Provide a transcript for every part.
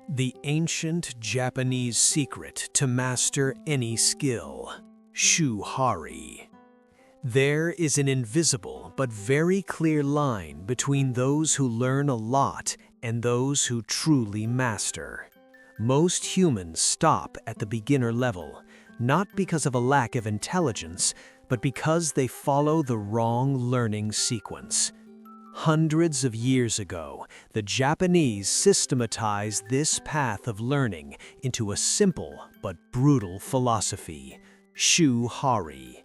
The ancient Japanese secret to master any skill, Shuhari. There is an invisible but very clear line between those who learn a lot and those who truly master. Most humans stop at the beginner level, not because of a lack of intelligence, but because they follow the wrong learning sequence. Hundreds of years ago, the Japanese systematized this path of learning into a simple but brutal philosophy, Shuhari.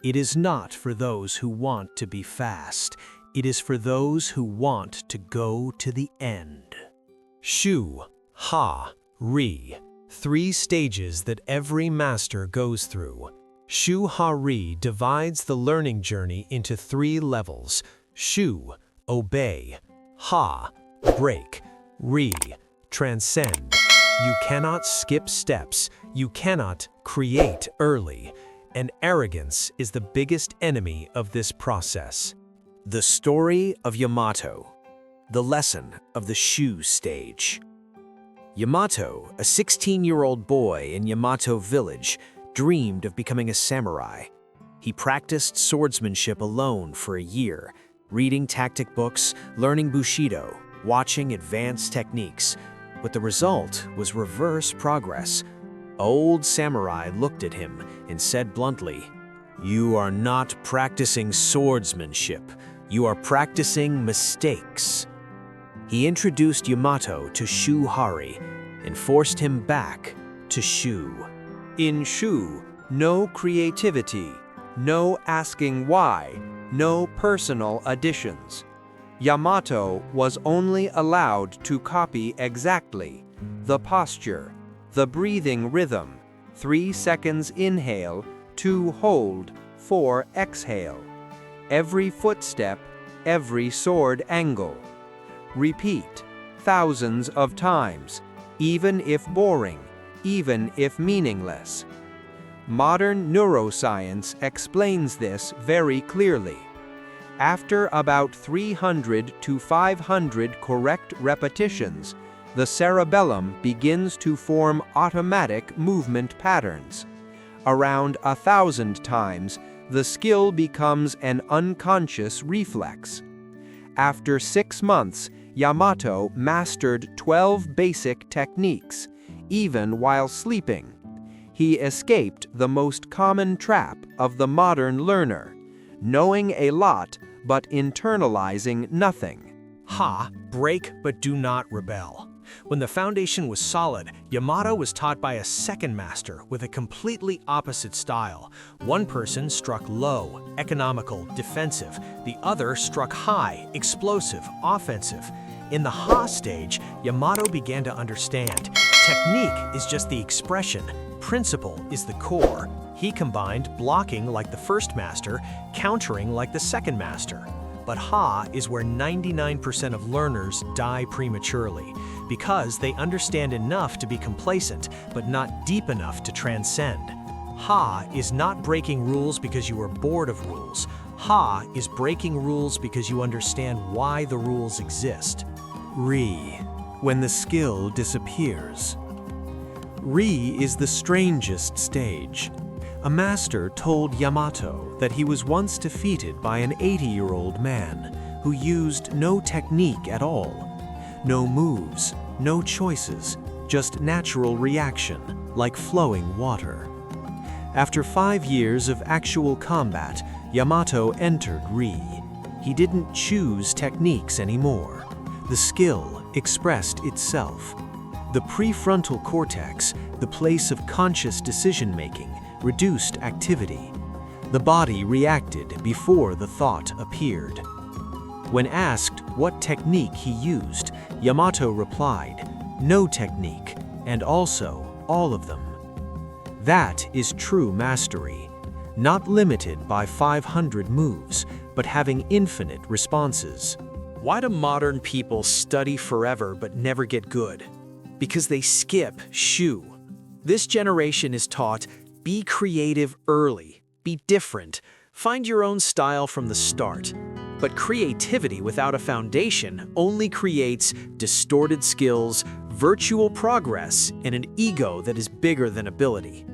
It is not for those who want to be fast. It is for those who want to go to the end. Shu-ha-ri. 3 stages that every master goes through. Shuhari divides the learning journey into 3 levels. Shu, obey. Ha, break. Ri, transcend. You cannot skip steps. You cannot create early. And arrogance is the biggest enemy of this process. The story of Yamato. The lesson of the Shu stage. Yamato, a 16-year-old boy in Yamato village, dreamed of becoming a samurai. He practiced swordsmanship alone for a year, reading tactic books, learning Bushido, watching advanced techniques. But the result was reverse progress. Old samurai looked at him and said bluntly, "You are not practicing swordsmanship. You are practicing mistakes." He introduced Yamato to Shuhari and forced him back to Shu. In Shu, no creativity, no asking why, no personal additions. Yamato was only allowed to copy exactly the posture, the breathing rhythm, 3 seconds inhale, 2 hold, 4 exhale. Every footstep, every sword angle. Repeat thousands of times, even if boring, even if meaningless. Modern neuroscience explains this very clearly. After about 300 to 500 correct repetitions, the cerebellum begins to form automatic movement patterns. Around 1,000 times, the skill becomes an unconscious reflex. After 6 months, Yamato mastered 12 basic techniques, even while sleeping. He escaped the most common trap of the modern learner, knowing a lot but internalizing nothing. Ha, break but do not rebel. When the foundation was solid, Yamato was taught by a second master with a completely opposite style. One person struck low, economical, defensive. The other struck high, explosive, offensive. In the Ha stage, Yamato began to understand. Technique is just the expression. Principle is the core. He combined blocking like the first master, countering like the second master. But Ha is where 99% of learners die prematurely, because they understand enough to be complacent, but not deep enough to transcend. Ha is not breaking rules because you are bored of rules. Ha is breaking rules because you understand why the rules exist. Ri, when the skill disappears. Ri is the strangest stage. A master told Yamato that he was once defeated by an 80-year-old man who used no technique at all. No moves, no choices, just natural reaction, like flowing water. After 5 years of actual combat, Yamato entered Ri. He didn't choose techniques anymore. The skill expressed itself. The prefrontal cortex, the place of conscious decision-making, reduced activity. The body reacted before the thought appeared. When asked what technique he used, Yamato replied, "No technique, and also all of them." That is true mastery, not limited by 500 moves, but having infinite responses. Why do modern people study forever but never get good? Because they skip Shu. This generation is taught, be creative early, be different, find your own style from the start. But creativity without a foundation only creates distorted skills, virtual progress, and an ego that is bigger than ability.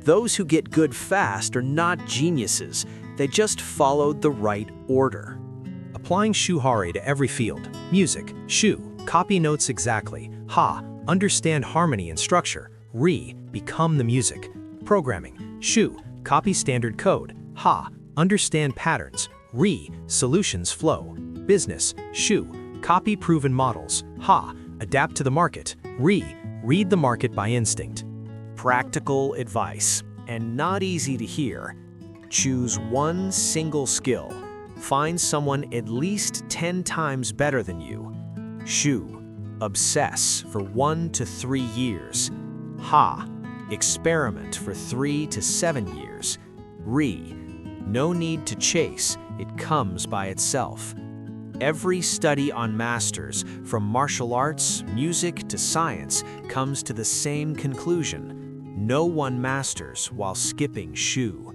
Those who get good fast are not geniuses, they just followed the right order. Applying Shuhari to every field. Music. Shu. Copy notes exactly. Ha. Understand harmony and structure. Re. Become the music. Programming. Shu. Copy standard code. Ha. Understand patterns. Re. Solutions flow. Business. Shu. Copy proven models. Ha. Adapt to the market. Re. Read the market by instinct. Practical advice, and not easy to hear. Choose one single skill. Find someone at least 10 times better than you. Shu. Obsess for 1 to 3 years. Ha. Experiment for 3 to 7 years. Re. No need to chase, it comes by itself. Every study on masters, from martial arts, music to science, comes to the same conclusion. No one masters while skipping Shu.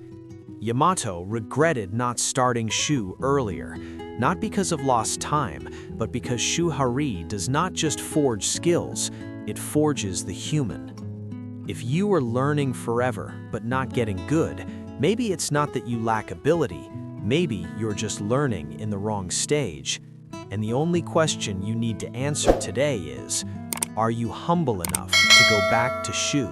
Yamato regretted not starting Shu earlier, not because of lost time, but because Shuhari does not just forge skills, it forges the human. If you are learning forever but not getting good, maybe it's not that you lack ability, maybe you're just learning in the wrong stage. And the only question you need to answer today is, are you humble enough to go back to Shu?